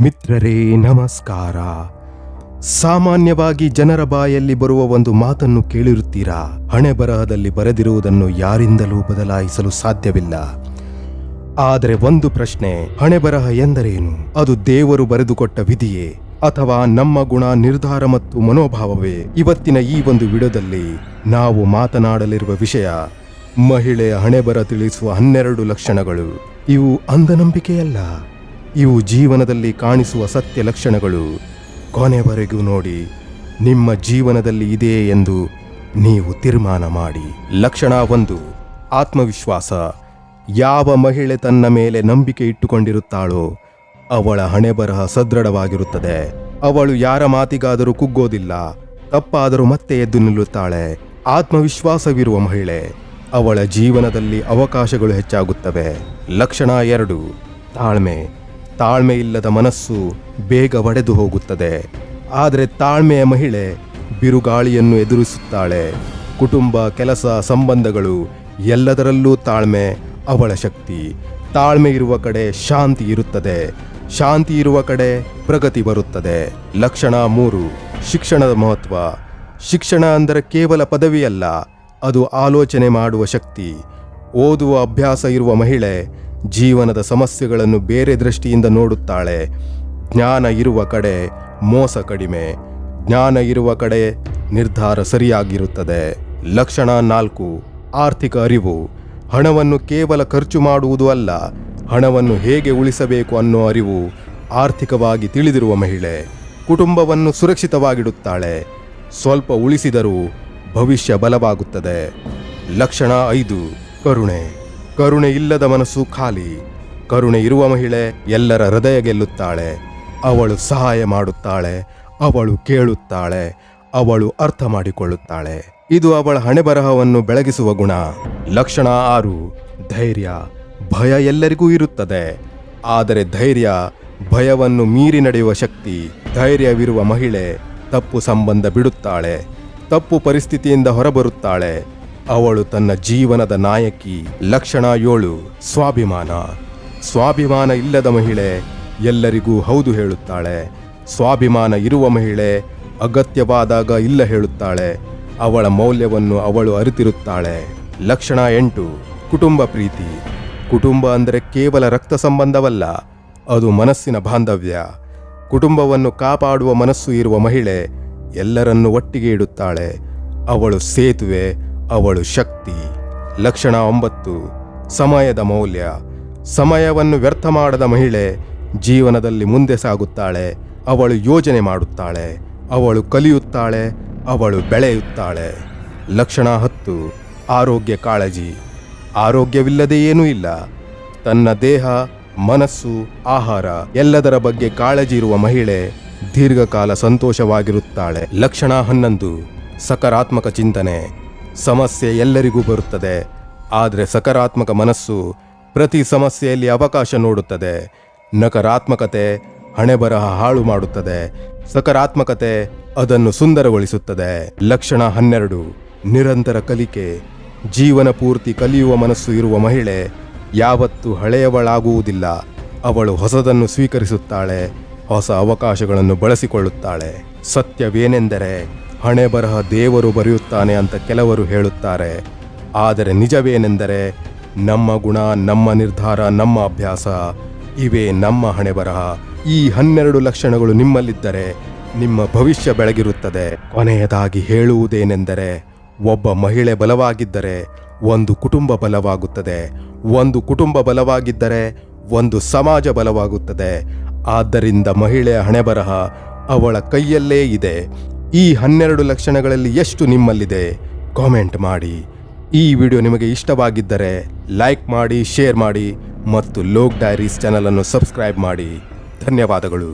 ಮಿತ್ರರೇ ನಮಸ್ಕಾರ. ಸಾಮಾನ್ಯವಾಗಿ ಜನರ ಬಾಯಲ್ಲಿ ಬರುವ ಒಂದು ಮಾತನ್ನು ಕೇಳಿರುತ್ತೀರಾ, ಹಣೆ ಬರಹದಲ್ಲಿ ಬರೆದಿರುವುದನ್ನು ಯಾರಿಂದಲೂ ಬದಲಾಯಿಸಲು ಸಾಧ್ಯವಿಲ್ಲ. ಆದರೆ ಒಂದು ಪ್ರಶ್ನೆ, ಹಣೆ ಬರಹ ಎಂದರೇನು? ಅದು ದೇವರು ಬರೆದುಕೊಟ್ಟ ವಿಧಿಯೇ ಅಥವಾ ನಮ್ಮ ಗುಣ, ನಿರ್ಧಾರ ಮತ್ತು ಮನೋಭಾವವೇ? ಇವತ್ತಿನ ಈ ಒಂದು ವಿಡಿಯೋದಲ್ಲಿ ನಾವು ಮಾತನಾಡಲಿರುವ ವಿಷಯ ಮಹಿಳೆಯ ಹಣೆಬರ ತಿಳಿಸುವ 12 ಲಕ್ಷಣಗಳು. ಇವು ಅಂಧನಂಬಿಕೆಯಲ್ಲ, ಇವು ಜೀವನದಲ್ಲಿ ಕಾಣಿಸುವ ಸತ್ಯ ಲಕ್ಷಣಗಳು. ಕೊನೆವರೆಗೂ ನೋಡಿ, ನಿಮ್ಮ ಜೀವನದಲ್ಲಿ ಇದೆ ಎಂದು ನೀವು ತೀರ್ಮಾನ ಮಾಡಿ. ಲಕ್ಷಣ 1, ಆತ್ಮವಿಶ್ವಾಸ. ಯಾವ ಮಹಿಳೆ ತನ್ನ ಮೇಲೆ ನಂಬಿಕೆ ಇಟ್ಟುಕೊಂಡಿರುತ್ತಾಳೋ ಅವಳ ಹಣೆಬರಹ ಸದೃಢವಾಗಿರುತ್ತದೆ. ಅವಳು ಯಾರ ಮಾತಿಗಾದರೂ ಕುಗ್ಗೋದಿಲ್ಲ, ತಪ್ಪಾದರೂ ಮತ್ತೆ ಎದ್ದು ನಿಲ್ಲುತ್ತಾಳೆ. ಆತ್ಮವಿಶ್ವಾಸವಿರುವ ಮಹಿಳೆ, ಅವಳ ಜೀವನದಲ್ಲಿ ಅವಕಾಶಗಳು ಹೆಚ್ಚಾಗುತ್ತವೆ. ಲಕ್ಷಣ 2, ತಾಳ್ಮೆ. ತಾಳ್ಮೆ ಇಲ್ಲದ ಮನಸ್ಸು ಬೇಗ ಒಡೆದು ಹೋಗುತ್ತದೆ. ಆದರೆ ತಾಳ್ಮೆಯ ಮಹಿಳೆ ಬಿರುಗಾಳಿಯನ್ನು ಎದುರಿಸುತ್ತಾಳೆ. ಕುಟುಂಬ, ಕೆಲಸ, ಸಂಬಂಧಗಳು ಎಲ್ಲದರಲ್ಲೂ ತಾಳ್ಮೆ ಅವಳ ಶಕ್ತಿ. ತಾಳ್ಮೆ ಇರುವ ಕಡೆ ಶಾಂತಿ ಇರುತ್ತದೆ, ಶಾಂತಿ ಇರುವ ಕಡೆ ಪ್ರಗತಿ ಬರುತ್ತದೆ. ಲಕ್ಷಣ 3, ಶಿಕ್ಷಣದ ಮಹತ್ವ. ಶಿಕ್ಷಣ ಅಂದರೆ ಕೇವಲ ಪದವಿಯಲ್ಲ, ಅದು ಆಲೋಚನೆ ಮಾಡುವ ಶಕ್ತಿ. ಓದುವ ಅಭ್ಯಾಸ ಇರುವ ಮಹಿಳೆ ಜೀವನದ ಸಮಸ್ಯೆಗಳನ್ನು ಬೇರೆ ದೃಷ್ಟಿಯಿಂದ ನೋಡುತ್ತಾಳೆ. ಜ್ಞಾನ ಇರುವ ಕಡೆ ಮೋಸ ಕಡಿಮೆ, ಜ್ಞಾನ ಇರುವ ಕಡೆ ನಿರ್ಧಾರ ಸರಿಯಾಗಿರುತ್ತದೆ. ಲಕ್ಷಣ 4, ಆರ್ಥಿಕ ಅರಿವು. ಹಣವನ್ನು ಕೇವಲ ಖರ್ಚು ಮಾಡುವುದು ಅಲ್ಲ, ಹಣವನ್ನು ಹೇಗೆ ಉಳಿಸಬೇಕು ಅನ್ನೋ ಅರಿವು ಆರ್ಥಿಕವಾಗಿ ತಿಳಿದಿರುವ ಮಹಿಳೆ ಕುಟುಂಬವನ್ನು ಸುರಕ್ಷಿತವಾಗಿಡುತ್ತಾಳೆ. ಸ್ವಲ್ಪ ಉಳಿಸಿದರೂ ಭವಿಷ್ಯ ಬಲವಾಗುತ್ತದೆ. ಲಕ್ಷಣ 5, ಕರುಣೆ. ಕರುಣೆ ಇಲ್ಲದ ಮನಸ್ಸು ಖಾಲಿ. ಕರುಣೆ ಇರುವ ಮಹಿಳೆ ಎಲ್ಲರ ಹೃದಯ ಗೆಲ್ಲುತ್ತಾಳೆ. ಅವಳು ಸಹಾಯ ಮಾಡುತ್ತಾಳೆ, ಅವಳು ಕೇಳುತ್ತಾಳೆ, ಅವಳು ಅರ್ಥ ಮಾಡಿಕೊಳ್ಳುತ್ತಾಳೆ. ಇದು ಅವಳ ಹಣೆಬರಹವನ್ನು ಬೆಳಗಿಸುವ ಗುಣ. ಲಕ್ಷಣ 6, ಧೈರ್ಯ. ಭಯ ಎಲ್ಲರಿಗೂ ಇರುತ್ತದೆ, ಆದರೆ ಧೈರ್ಯ ಭಯವನ್ನು ಮೀರಿ ನಡೆಯುವ ಶಕ್ತಿ. ಧೈರ್ಯವಿರುವ ಮಹಿಳೆ ತಪ್ಪು ಸಂಬಂಧ ಬಿಡುತ್ತಾಳೆ, ತಪ್ಪು ಪರಿಸ್ಥಿತಿಯಿಂದ ಹೊರಬರುತ್ತಾಳೆ. ಅವಳು ತನ್ನ ಜೀವನದ ನಾಯಕಿ. ಲಕ್ಷಣ 7, ಸ್ವಾಭಿಮಾನ. ಸ್ವಾಭಿಮಾನ ಇಲ್ಲದ ಮಹಿಳೆ ಎಲ್ಲರಿಗೂ ಹೌದು ಹೇಳುತ್ತಾಳೆ. ಸ್ವಾಭಿಮಾನ ಇರುವ ಮಹಿಳೆ ಅಗತ್ಯವಾದಾಗ ಇಲ್ಲ ಹೇಳುತ್ತಾಳೆ. ಅವಳ ಮೌಲ್ಯವನ್ನು ಅವಳು ಅರಿತಿರುತ್ತಾಳೆ. ಲಕ್ಷಣ 8, ಕುಟುಂಬ ಪ್ರೀತಿ. ಕುಟುಂಬ ಅಂದರೆ ಕೇವಲ ರಕ್ತ ಸಂಬಂಧವಲ್ಲ, ಅದು ಮನಸ್ಸಿನ ಬಾಂಧವ್ಯ. ಕುಟುಂಬವನ್ನು ಕಾಪಾಡುವ ಮನಸ್ಸು ಇರುವ ಮಹಿಳೆ ಎಲ್ಲರನ್ನು ಒಟ್ಟಿಗೆ ಇಡುತ್ತಾಳೆ. ಅವಳು ಸೇತುವೆ, ಅವಳು ಶಕ್ತಿ. ಲಕ್ಷಣ 9, ಸಮಯದ ಮೌಲ್ಯ. ಸಮಯವನ್ನು ವ್ಯರ್ಥ ಮಾಡದ ಮಹಿಳೆ ಜೀವನದಲ್ಲಿ ಮುಂದೆ ಸಾಗುತ್ತಾಳೆ. ಅವಳು ಯೋಜನೆ ಮಾಡುತ್ತಾಳೆ, ಅವಳು ಕಲಿಯುತ್ತಾಳೆ, ಅವಳು ಬೆಳೆಯುತ್ತಾಳೆ. ಲಕ್ಷಣ 10, ಆರೋಗ್ಯ ಕಾಳಜಿ. ಆರೋಗ್ಯವಿಲ್ಲದೆ ಏನೂ ಇಲ್ಲ. ತನ್ನ ದೇಹ, ಮನಸ್ಸು, ಆಹಾರ ಎಲ್ಲದರ ಬಗ್ಗೆ ಕಾಳಜಿ ಇರುವ ಮಹಿಳೆ ದೀರ್ಘಕಾಲ ಸಂತೋಷವಾಗಿರುತ್ತಾಳೆ. ಲಕ್ಷಣ 11, ಸಕಾರಾತ್ಮಕ ಚಿಂತನೆ. ಸಮಸ್ಯೆ ಎಲ್ಲರಿಗೂ ಬರುತ್ತದೆ, ಆದರೆ ಸಕಾರಾತ್ಮಕ ಮನಸ್ಸು ಪ್ರತಿ ಸಮಸ್ಯೆಯಲ್ಲಿ ಅವಕಾಶ ನೋಡುತ್ತದೆ. ನಕಾರಾತ್ಮಕತೆ ಹಣೆಬರಹ ಹಾಳು ಮಾಡುತ್ತದೆ, ಸಕಾರಾತ್ಮಕತೆ ಅದನ್ನು ಸುಂದರಗೊಳಿಸುತ್ತದೆ. ಲಕ್ಷಣ 12, ನಿರಂತರ ಕಲಿಕೆ. ಜೀವನ ಪೂರ್ತಿ ಕಲಿಯುವ ಮನಸ್ಸು ಇರುವ ಮಹಿಳೆ ಯಾವತ್ತೂ ಹಳೆಯವಳಾಗುವುದಿಲ್ಲ. ಅವಳು ಹೊಸದನ್ನು ಸ್ವೀಕರಿಸುತ್ತಾಳೆ, ಹೊಸ ಅವಕಾಶಗಳನ್ನು ಬಳಸಿಕೊಳ್ಳುತ್ತಾಳೆ. ಸತ್ಯವೇನೆಂದರೆ, ಹಣೆ ಬರಹ ದೇವರು ಬರೆಯುತ್ತಾನೆ ಅಂತ ಕೆಲವರು ಹೇಳುತ್ತಾರೆ, ಆದರೆ ನಿಜವೇನೆಂದರೆ ನಮ್ಮ ಗುಣ, ನಮ್ಮ ನಿರ್ಧಾರ, ನಮ್ಮ ಅಭ್ಯಾಸ ಇವೇ ನಮ್ಮ ಹಣೆ ಬರಹ. ಈ 12 ಲಕ್ಷಣಗಳು ನಿಮ್ಮಲ್ಲಿದ್ದರೆ ನಿಮ್ಮ ಭವಿಷ್ಯ ಬೆಳಗಿರುತ್ತದೆ. ಕೊನೆಯದಾಗಿ ಹೇಳುವುದೇನೆಂದರೆ, ಒಬ್ಬ ಮಹಿಳೆ ಬಲವಾಗಿದ್ದರೆ ಒಂದು ಕುಟುಂಬ ಬಲವಾಗುತ್ತದೆ, ಒಂದು ಕುಟುಂಬ ಬಲವಾಗಿದ್ದರೆ ಒಂದು ಸಮಾಜ ಬಲವಾಗುತ್ತದೆ. ಆದ್ದರಿಂದ ಮಹಿಳೆಯ ಹಣೆಬರಹ ಅವಳ ಕೈಯಲ್ಲೇ ಇದೆ. ಈ 12 ಲಕ್ಷಣಗಳಲ್ಲಿ ಎಷ್ಟು ನಿಮ್ಮಲ್ಲಿದೆ? ಕಾಮೆಂಟ್ ಮಾಡಿ. ಈ ವಿಡಿಯೋ ನಿಮಗೆ ಇಷ್ಟವಾಗಿದ್ದರೆ ಲೈಕ್ ಮಾಡಿ, ಶೇರ್ ಮಾಡಿ ಮತ್ತು ಲೋಕ್ ಡೈರೀಸ್ ಚಾನಲ್ ಅನ್ನು ಸಬ್ಸ್ಕ್ರೈಬ್ ಮಾಡಿ. ಧನ್ಯವಾದಗಳು.